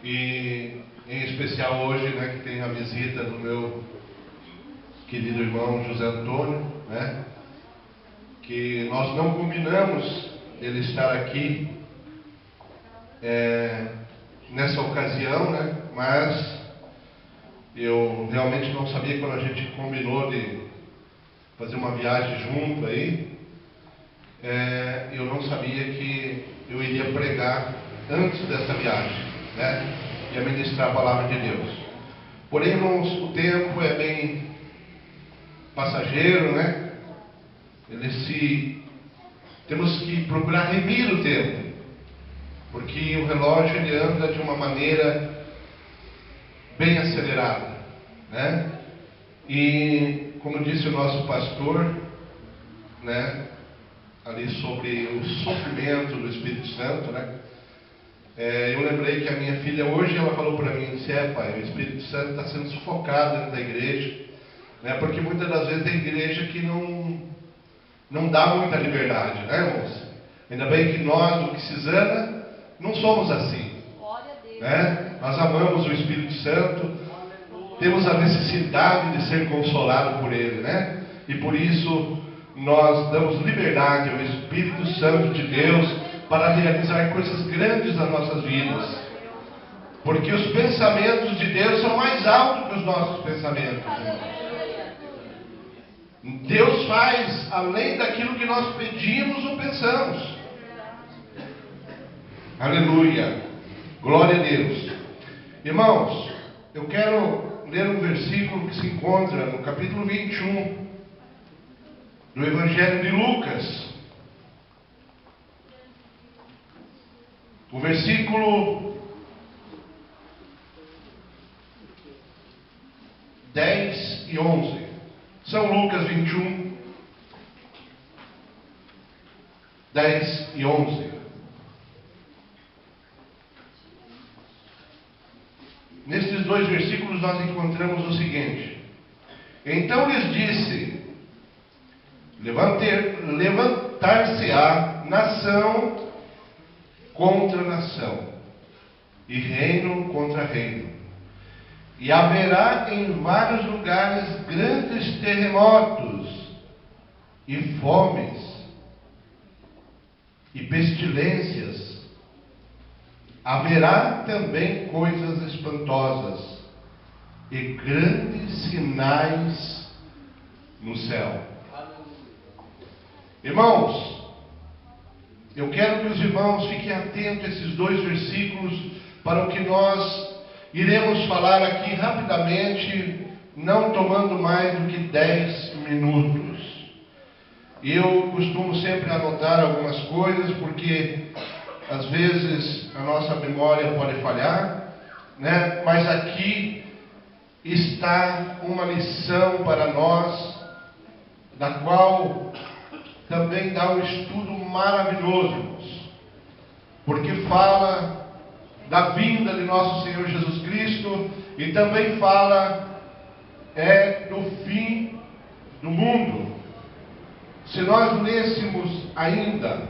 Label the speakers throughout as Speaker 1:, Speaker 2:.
Speaker 1: E em especial hoje, né, que tem a visita do meu querido irmão José Antônio, né, que nós não combinamos ele estar aqui nessa ocasião, né, mas eu realmente não sabia quando a gente combinou de fazer uma viagem junto aí, eu não sabia que eu iria pregar antes dessa viagem, né, e a ministrar a palavra de Deus. Porém, irmãos, o tempo é bem passageiro, né? Temos que procurar remir o tempo, porque o relógio ele anda de uma maneira bem acelerada, né? E como disse o nosso pastor, né, ali sobre o sofrimento do Espírito Santo, né? Eu lembrei que a minha filha hoje ela falou para mim, disse, pai, o Espírito Santo está sendo sufocado dentro da igreja, né? Porque muitas das vezes tem igreja que não dá muita liberdade, né, irmãos? Ainda bem que nós, do Cisana, não somos assim, né? Nós amamos o Espírito Santo, temos a necessidade de ser consolado por Ele, né? E por isso nós damos liberdade ao Espírito Santo de Deus para realizar coisas grandes nas nossas vidas, porque os pensamentos de Deus são mais altos que os nossos pensamentos. Deus faz além daquilo que nós pedimos ou pensamos. Aleluia, glória a Deus. Irmãos, eu quero ler um versículo que se encontra no capítulo 21 do Evangelho de Lucas. O versículo 10 e 11. São Lucas 21, 10 e 11. Nesses dois versículos nós encontramos o seguinte: então lhes disse, levantar-se-á nação contra nação, e reino contra reino, e haverá em vários lugares grandes terremotos, e fomes, e pestilências. Haverá também coisas espantosas, e grandes sinais no céu. Irmãos, eu quero que os irmãos fiquem atentos a esses dois versículos, para o que nós iremos falar aqui rapidamente, não tomando mais do que 10 minutos. Eu costumo sempre anotar algumas coisas, porque às vezes a nossa memória pode falhar, né? Mas aqui está uma lição para nós, da qual também dá um estudo maravilhoso, irmãos, porque fala da vinda de nosso Senhor Jesus Cristo e também fala do fim do mundo. Se nós lêssemos ainda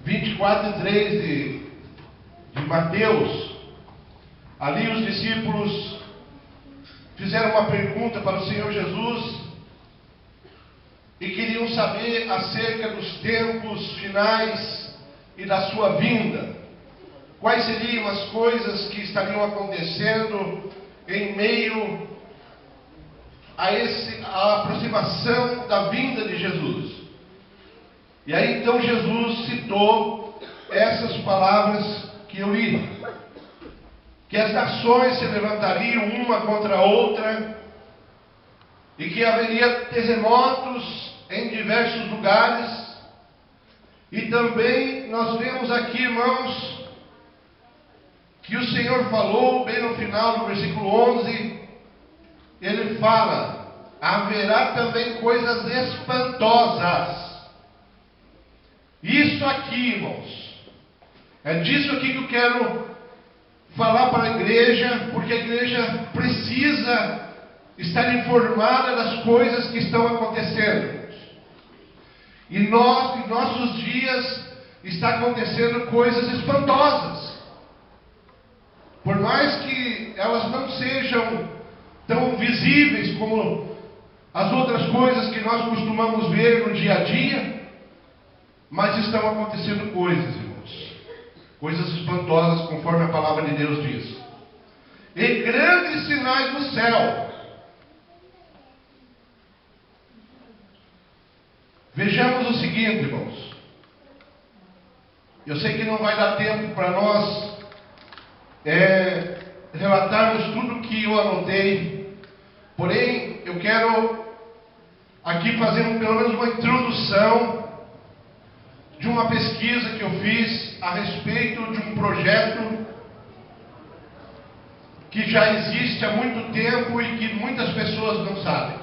Speaker 1: 24 e 3 de Mateus, ali os discípulos fizeram uma pergunta para o Senhor Jesus e queriam saber acerca dos tempos finais e da sua vinda. Quais seriam as coisas que estariam acontecendo em meio a aproximação da vinda de Jesus. E aí então Jesus citou essas palavras que eu li, que as nações se levantariam uma contra a outra, e que haveria terremotos em diversos lugares. E também nós vemos aqui, irmãos, que o Senhor falou bem no final do versículo 11, ele fala, haverá também coisas espantosas. Isso aqui, irmãos, é disso aqui que eu quero falar para a igreja, porque a igreja precisa estar informada das coisas que estão acontecendo. E nós, em nossos dias, está acontecendo coisas espantosas. Por mais que elas não sejam tão visíveis como as outras coisas que nós costumamos ver no dia a dia, mas estão acontecendo coisas, irmãos. Coisas espantosas, conforme a palavra de Deus diz. E grandes sinais no céu. Vejamos o seguinte, irmãos. Eu sei que não vai dar tempo para nós relatarmos tudo o que eu anotei. Porém, eu quero aqui fazer pelo menos uma introdução de uma pesquisa que eu fiz a respeito de um projeto que já existe há muito tempo e que muitas pessoas não sabem.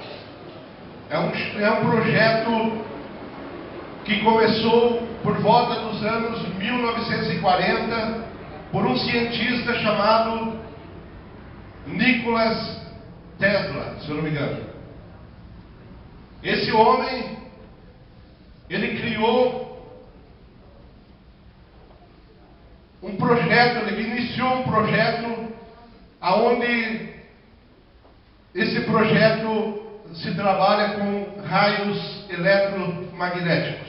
Speaker 1: É um projeto que começou por volta dos anos 1940 por um cientista chamado Nikola Tesla, se eu não me engano. Esse homem, ele criou um projeto, ele iniciou um projeto aonde esse projeto se trabalha com raios eletromagnéticos.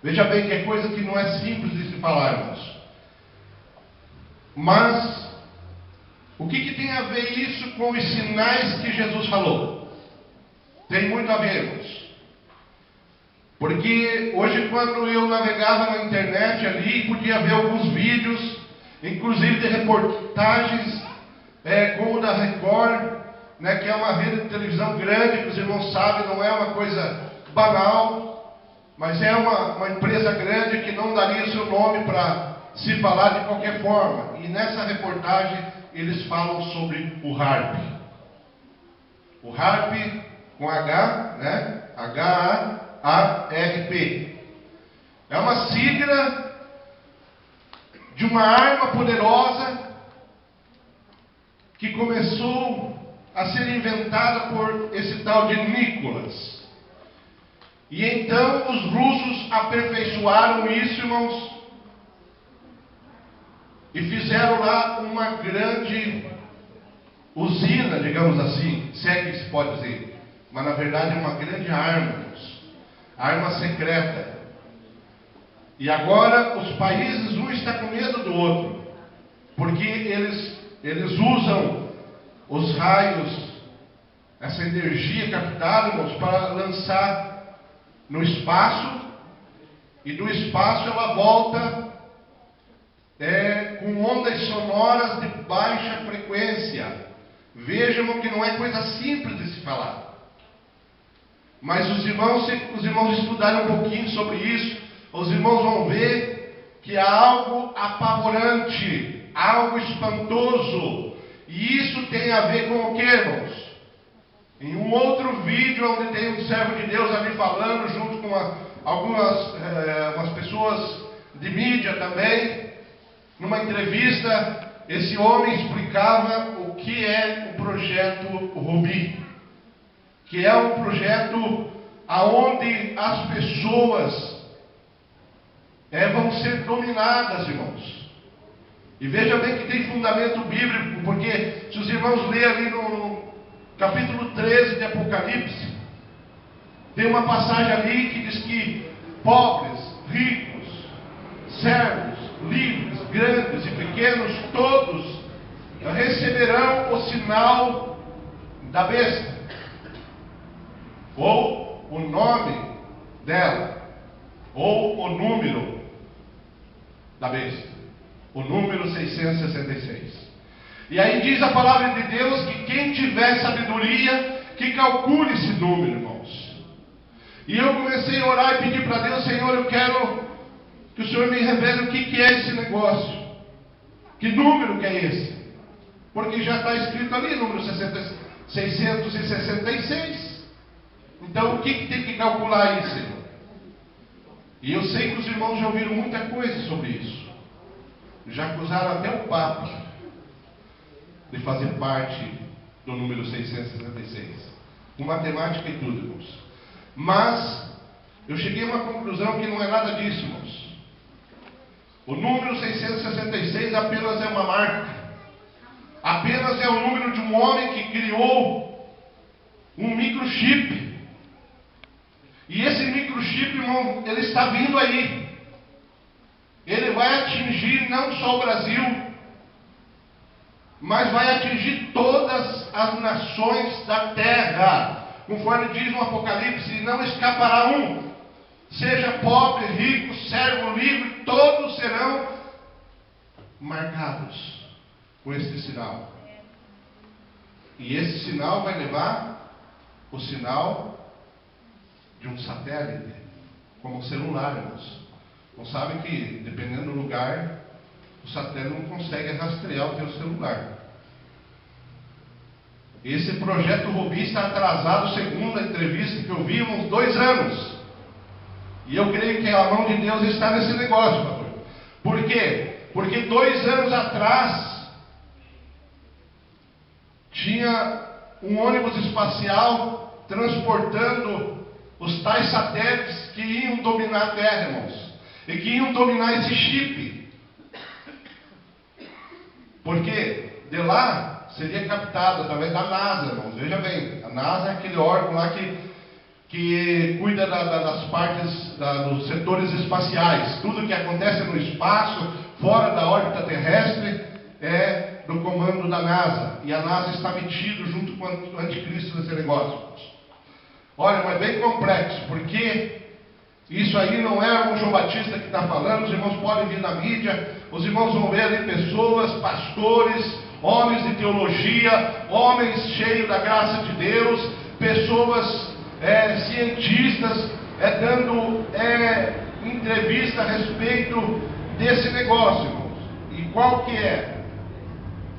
Speaker 1: Veja bem que é coisa que não é simples de se falarmos. Mas o que tem a ver isso com os sinais que Jesus falou? Tem muito a ver, irmãos. Porque hoje, quando eu navegava na internet ali, podia ver alguns vídeos, inclusive de reportagens, como o da Record, né, que é uma rede de televisão grande, que os irmãos sabem, não é uma coisa banal, mas é uma empresa grande que não daria seu nome para se falar de qualquer forma. E nessa reportagem eles falam sobre o HAARP. O HAARP com H, né? H-A-A-R-P. É uma sigla de uma arma poderosa que começou a ser inventada por esse tal de Nicholas. E então os russos aperfeiçoaram isso, irmãos, e fizeram lá uma grande usina, digamos assim, se é que se pode dizer. Mas na verdade é uma grande arma, irmãos. Arma secreta. E agora os países, um está com medo do outro, porque eles usam os raios, essa energia captada, irmãos, para lançar no espaço, e do espaço ela volta com ondas sonoras de baixa frequência. Vejam que não é coisa simples de se falar. Mas os irmãos estudarem um pouquinho sobre isso, os irmãos vão ver que há algo apavorante, algo espantoso. E isso tem a ver com o que, irmãos? Em um outro vídeo onde tem um servo de Deus ali falando, junto com umas pessoas de mídia também, numa entrevista, esse homem explicava o que é o projeto Rubi, que é um projeto aonde as pessoas vão ser dominadas, irmãos. E veja bem que tem fundamento bíblico, porque se os irmãos lerem ali no capítulo 13 de Apocalipse, tem uma passagem ali que diz que pobres, ricos, servos, livres, grandes e pequenos, todos receberão o sinal da besta, ou o nome dela, ou o número da besta, o número 666. E aí diz a palavra de Deus que quem tiver sabedoria, que calcule esse número, irmãos. E eu comecei a orar e pedir para Deus: Senhor, eu quero que o Senhor me revele o que é esse negócio. Que número que é esse? Porque já está escrito ali, número 666. Então o que tem que calcular aí, Senhor? E eu sei que os irmãos já ouviram muita coisa sobre isso. Já acusaram até o Papa de fazer parte do número 666. Com matemática e tudo, irmãos. Mas eu cheguei a uma conclusão que não é nada disso, irmãos. O número 666 apenas é uma marca. Apenas é o número de um homem que criou um microchip. E esse microchip, irmão, ele está vindo aí. Ele vai atingir não só o Brasil, mas vai atingir todas as nações da terra. Conforme diz no Apocalipse, não escapará um. Seja pobre, rico, servo, livre, todos serão marcados com esse sinal. E esse sinal vai levar o sinal de um satélite, como um celular, irmãos. Não sabem que, dependendo do lugar, o satélite não consegue rastrear o teu celular. Esse projeto Rubi está atrasado, segundo a entrevista que eu vi, uns 2 anos. E eu creio que a mão de Deus está nesse negócio, pastor. Por quê? Porque 2 anos atrás tinha um ônibus espacial transportando os tais satélites que iam dominar a Terra, irmãos. E que iam dominar esse chip. Porque de lá seria captado através da NASA, irmãos. Veja bem, a NASA é aquele órgão lá que cuida das partes, dos setores espaciais. Tudo que acontece no espaço, fora da órbita terrestre, é do comando da NASA. E a NASA está metida junto com o anticristo nesse negócio. Olha, mas é bem complexo, porque isso aí não é o João Batista que está falando. Os irmãos podem vir na mídia, os irmãos vão ver ali pessoas, pastores, homens de teologia, homens cheios da graça de Deus, pessoas cientistas dando entrevista a respeito desse negócio, irmãos. E qual que é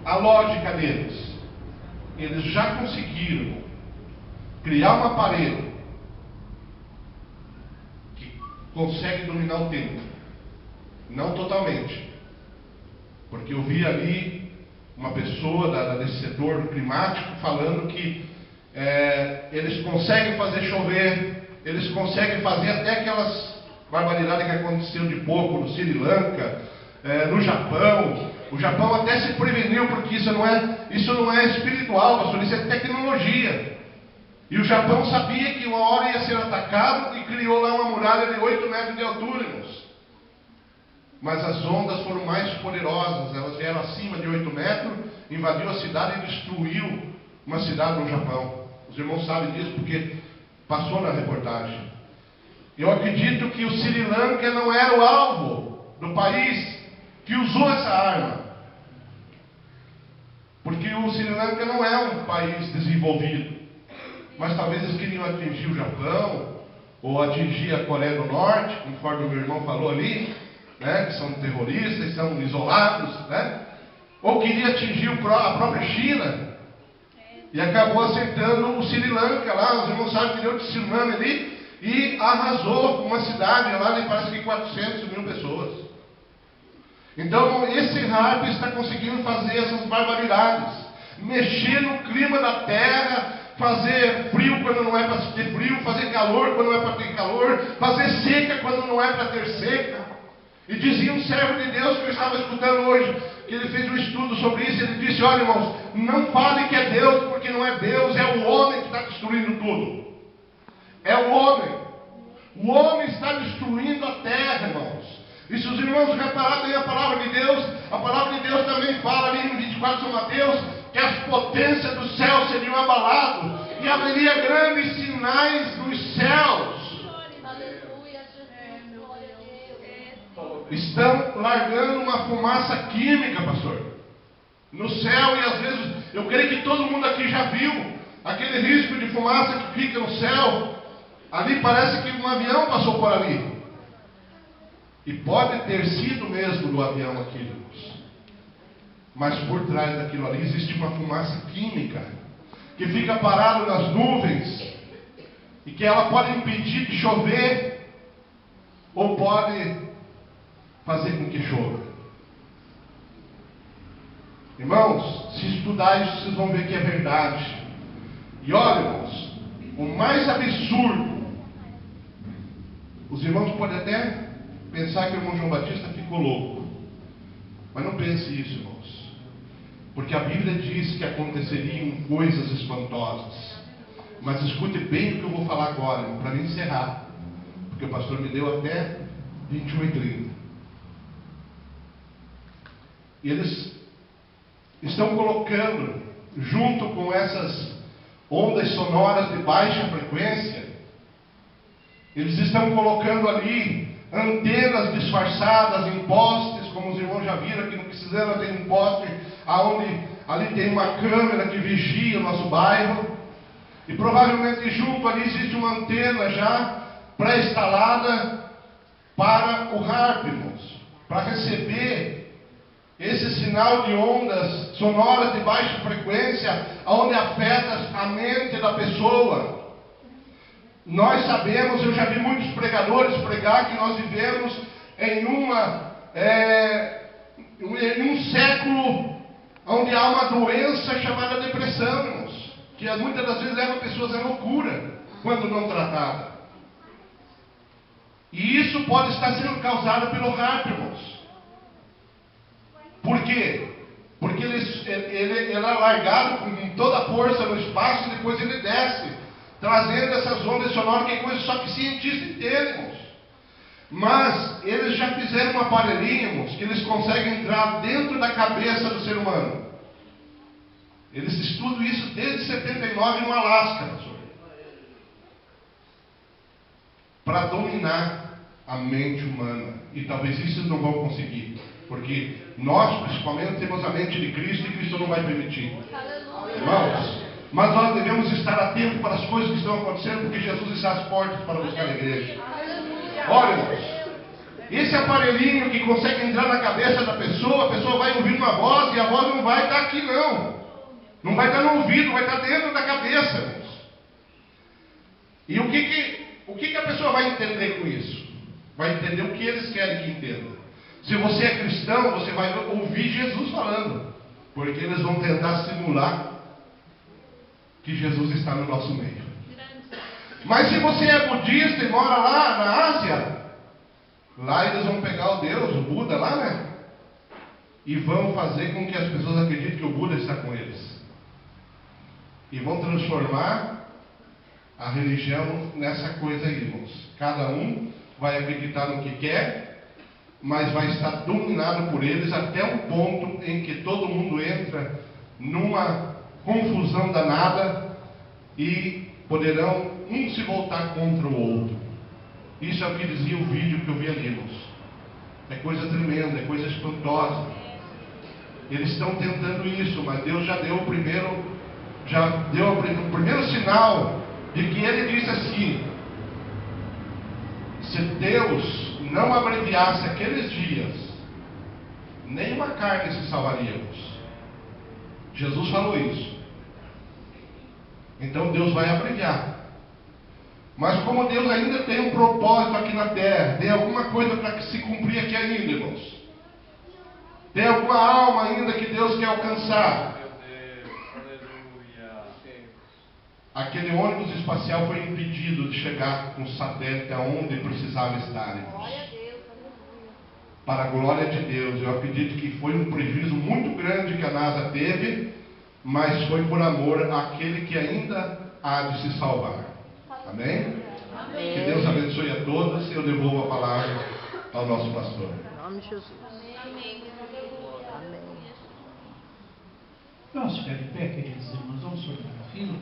Speaker 1: a lógica deles? Eles já conseguiram criar um aparelho que consegue dominar o tempo. Não totalmente. Porque eu vi ali uma pessoa desse setor climático falando que eles conseguem fazer chover, eles conseguem fazer até aquelas barbaridades que aconteceu de pouco no Sri Lanka, no Japão. O Japão até se preveniu, porque isso não é espiritual, pastor, isso é tecnologia. E o Japão sabia que uma hora ia ser atacado e criou lá uma muralha de 8 metros de altura, irmãos. Mas as ondas foram mais poderosas, elas vieram acima de 8 metros, invadiu a cidade e destruiu uma cidade no Japão. Os irmãos sabem disso porque passou na reportagem. Eu acredito que o Sri Lanka não era o alvo do país que usou essa arma. Porque o Sri Lanka não é um país desenvolvido. Mas talvez eles queriam atingir o Japão, ou atingir a Coreia do Norte, conforme o meu irmão falou ali, né, que são terroristas, são isolados, né? Ou queria atingir a própria China. E acabou acertando o Sri Lanka lá. Os irmãos sabem que deu tsunami ali e arrasou uma cidade lá de parece que 400 mil pessoas. Então esse harp está conseguindo fazer essas barbaridades, mexer no clima da terra, fazer frio quando não é para ter frio, fazer calor quando não é para ter calor, fazer seca quando não é para ter seca. E dizia um servo de Deus que eu estava escutando hoje, que ele fez um estudo sobre isso. Ele disse: olha, irmãos, não fale que é Deus, porque não é Deus, é o homem que está destruindo tudo. É o homem. O homem está destruindo a terra, irmãos. E se os irmãos repararem a palavra de Deus também fala ali no 24 de São Mateus, que as potências do céu seriam abaladas, e haveria grandes sinais nos céus. Estão largando uma fumaça química, pastor, no céu. E às vezes, eu creio que todo mundo aqui já viu aquele risco de fumaça que fica no céu. Ali parece que um avião passou por ali. E pode ter sido mesmo do avião aquilo. Mas por trás daquilo ali existe uma fumaça química que fica parado nas nuvens e que ela pode impedir de chover ou pode fazer com que chova. Irmãos, se estudar isso, vocês vão ver que é verdade. E olha, irmãos, o mais absurdo, os irmãos podem até pensar que o irmão João Batista ficou louco. Mas não pense isso, irmãos. Porque a Bíblia diz que aconteceriam coisas espantosas. Mas escute bem o que eu vou falar agora, para me encerrar. Porque o pastor me deu até 21h30. Eles estão colocando, junto com essas ondas sonoras de baixa frequência, eles estão colocando ali antenas disfarçadas em postes, como os irmãos já viram aqui no Piscinema, tem um poste onde ali tem uma câmera que vigia o nosso bairro, e provavelmente junto ali existe uma antena já pré-instalada para o Harpimos, para receber esse sinal de ondas sonoras de baixa frequência, onde afeta a mente da pessoa. Nós sabemos, eu já vi muitos pregadores pregar que nós vivemos em um século onde há uma doença chamada depressão, irmãos, que muitas das vezes leva pessoas à loucura quando não tratada. E isso pode estar sendo causado pelo Harpimos. Por quê? Porque ele é largado com toda a força no espaço e depois ele desce, trazendo essas ondas sonoras, que é coisa só que cientistas entendem, irmãos. Mas eles já fizeram um aparelhinho, irmãos, que eles conseguem entrar dentro da cabeça do ser humano. Eles estudam isso desde 79 no Alasca, pastor, para dominar a mente humana. E talvez isso eles não vão conseguir, porque nós, principalmente, temos a mente de Cristo e Cristo não vai permitir. Irmãos, mas nós devemos estar atentos para as coisas que estão acontecendo, porque Jesus está às portas para buscar a igreja. Olha, irmãos, esse aparelhinho que consegue entrar na cabeça da pessoa, a pessoa vai ouvir uma voz e a voz não vai estar aqui, não. Não vai estar no ouvido, vai estar dentro da cabeça, irmãos. E o que a pessoa vai entender com isso? Vai entender o que eles querem que entenda. Se você é cristão, você vai ouvir Jesus falando, porque eles vão tentar simular que Jesus está no nosso meio. Mas se você é budista e mora lá na Ásia, lá eles vão pegar o Deus, o Buda lá, né? E vão fazer com que as pessoas acreditem que o Buda está com eles. E vão transformar a religião nessa coisa aí, irmãos. Cada um vai acreditar no que quer, mas vai estar dominado por eles até um ponto em que todo mundo entra numa confusão danada e poderão um se voltar contra o outro. Isso é o que dizia o vídeo que eu vi ali, irmãos. É coisa tremenda, é coisa espantosa. Eles estão tentando isso, mas Deus já deu o primeiro sinal de que Ele disse assim: se Deus não abreviasse aqueles dias, nenhuma carne se salvaria. Jesus falou isso. Então Deus vai abreviar. Mas como Deus ainda tem um propósito aqui na terra, tem alguma coisa para se cumprir aqui ainda, irmãos. Tem alguma alma ainda que Deus quer alcançar. Aquele ônibus espacial foi impedido de chegar com o satélite aonde precisava estar, irmãos. Para a glória de Deus. Eu acredito que foi um prejuízo muito grande que a NASA teve, mas foi por amor àquele que ainda há de se salvar. Amém? Amém. Que Deus abençoe a todos. Eu devolvo a palavra ao nosso pastor.
Speaker 2: Em nome de Jesus.
Speaker 3: Amém.
Speaker 2: Amém.
Speaker 4: Vamos ficar de pé, queridos irmãos, vamos formar a fila.